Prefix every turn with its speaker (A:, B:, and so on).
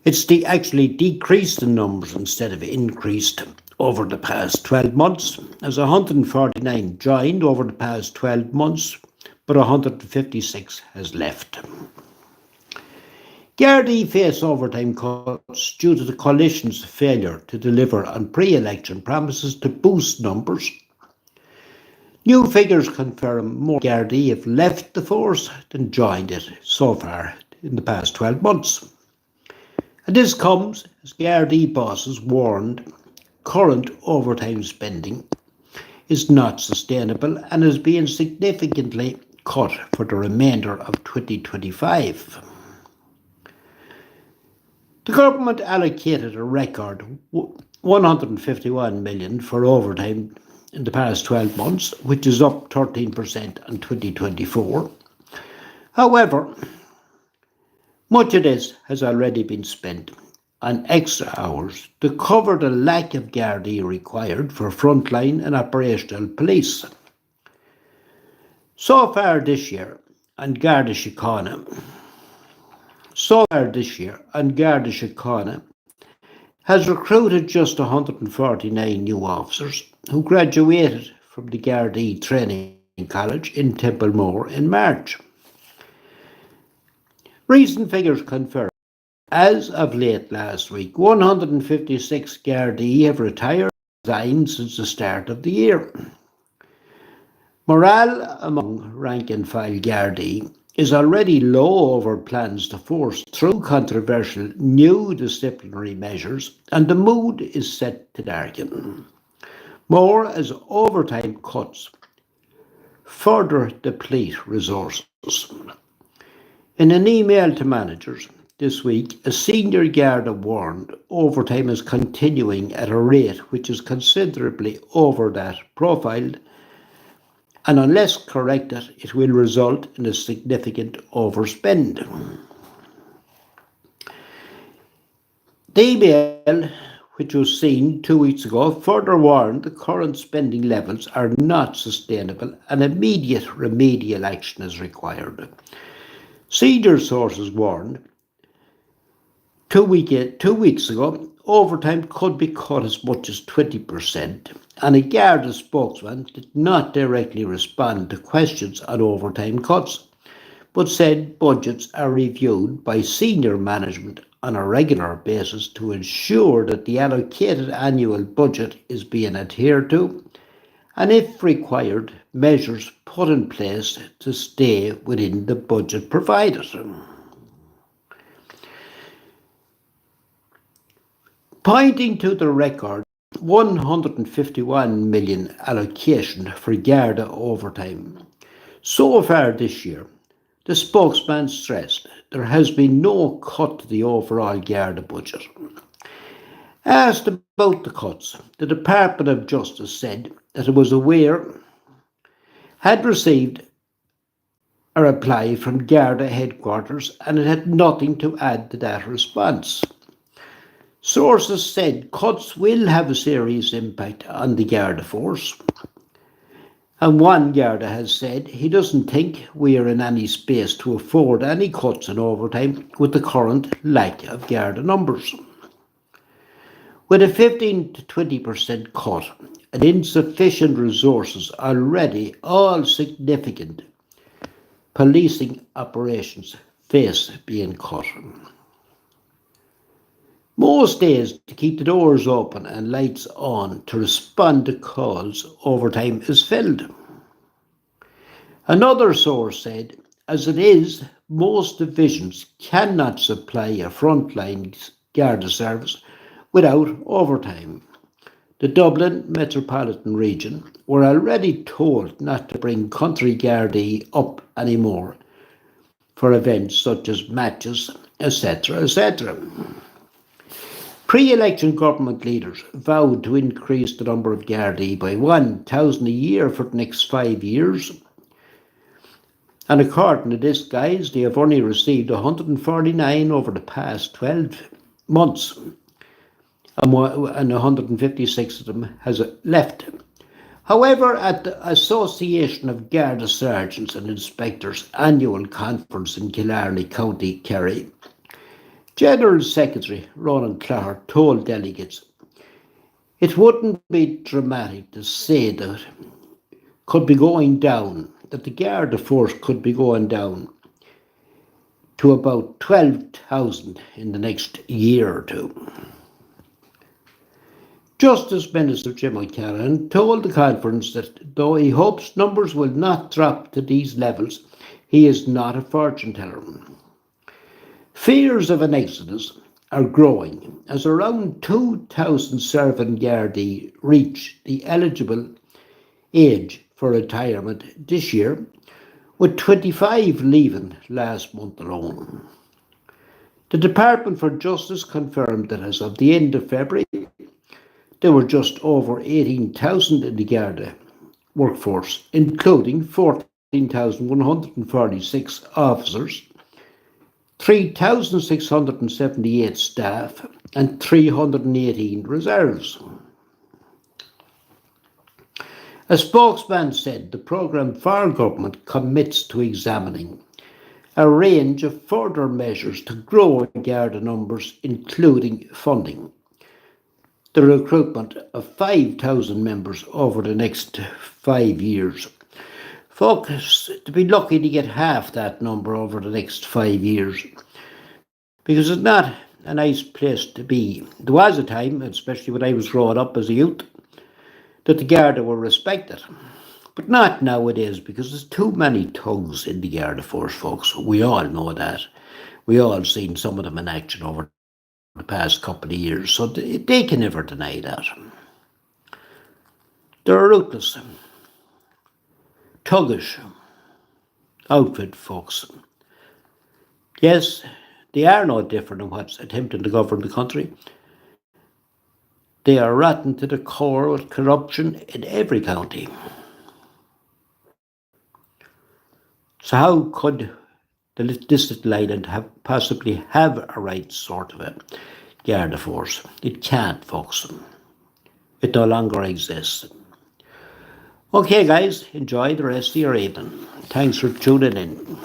A: Actually decreased in numbers instead of increased over the past 12 months, as 149 joined over the past 12 months, but 156 has left. Gardaí face overtime cuts due to the coalition's failure to deliver on pre-election promises to boost numbers. New figures confirm more Gardaí have left the force than joined it so far in the past 12 months. And this comes as Gardaí bosses warned current overtime spending is not sustainable and is being significantly cut for the remainder of 2025. The government allocated a record 151 million for overtime in the past 12 months, which is up 13% on 2024. However, much of this has already been spent on extra hours to cover the lack of Gardaí required for frontline and operational police. So far this year, on Garda Síochána has recruited just 149 new officers who graduated from the Gardaí Training College in Templemore in March. Recent figures confirm, as of late last week, 156 Gardaí have retired or resigned since the start of the year. Morale among rank-and-file Gardaí is already low over plans to force through controversial new disciplinary measures, and the mood is set to darken. More as overtime cuts further deplete resources. In an email to managers this week, a senior Garda warned overtime is continuing at a rate which is considerably over that profiled, and unless corrected, it will result in a significant overspend. The email, which was seen 2 weeks ago, further warned the current spending levels are not sustainable and immediate remedial action is required. Senior sources warned 2 weeks ago overtime could be cut as much as 20%, and a Garda spokesman did not directly respond to questions on overtime cuts, but said budgets are reviewed by senior management on a regular basis to ensure that the allocated annual budget is being adhered to, and if required, measures put in place to stay within the budget provided. Pointing to the record 151 million allocation for Garda overtime so far this year, the spokesman stressed there has been no cut to the overall Garda budget. Asked about the cuts, the Department of Justice said that it was aware, had received a reply from Garda headquarters, and it had nothing to add to that response. Sources said cuts will have a serious impact on the Garda force, and one Garda has said he doesn't think we are in any space to afford any cuts in overtime with the current lack of Garda numbers. With a 15 to 20% cut and insufficient resources already, all significant policing operations face being cut. Most days, to keep the doors open and lights on to respond to calls, overtime is filled. Another source said, as it is, most divisions cannot supply a frontline Garda service without overtime. The Dublin metropolitan region were already told not to bring country Gardaí up anymore for events such as matches, etc., etc. Pre-election government leaders vowed to increase the number of Gardaí by 1,000 a year for the next 5 years. And according to this guise, they have only received 149 over the past 12 months, and 156 of them has left. However, at the Association of Garda Sergeants and Inspectors annual conference in Killarney, County Kerry, General Secretary Ronan Clark told delegates it wouldn't be dramatic to say that could be going down, that the Garda force could be going down to about 12,000 in the next year or two. Justice Minister Jim O'Callaghan told the conference that though he hopes numbers will not drop to these levels, he is not a fortune teller. Fears of an exodus are growing as around 2,000 serving Gardaí reach the eligible age for retirement this year, with 25 leaving last month alone. The Department for Justice confirmed that as of the end of February, there were just over 18,000 in the Garda workforce, including 14,146 officers, 3,678 staff, and 318 reserves. A spokesman said the programme for government commits to examining a range of further measures to grow Garda numbers, including funding the recruitment of 5,000 members over the next 5 years. Folks, to be lucky to get half that number over the next 5 years, because it's not a nice place to be. There was a time, especially when I was growing up as a youth, that the Garda were respected, but not nowadays, because there's too many thugs in the Garda force, folks. We all know that. We all seen some of them in action over the past couple of years, so they can never deny that. They're a ruthless, thuggish outfit, folks. Yes, they are no different than what's attempting to govern the country. They are rotten to the core with corruption in every county. So how could this little island possibly have a right sort of a Garda force? It can't, folks. It no longer exists. Okay, guys, enjoy the rest of your evening. Thanks for tuning in.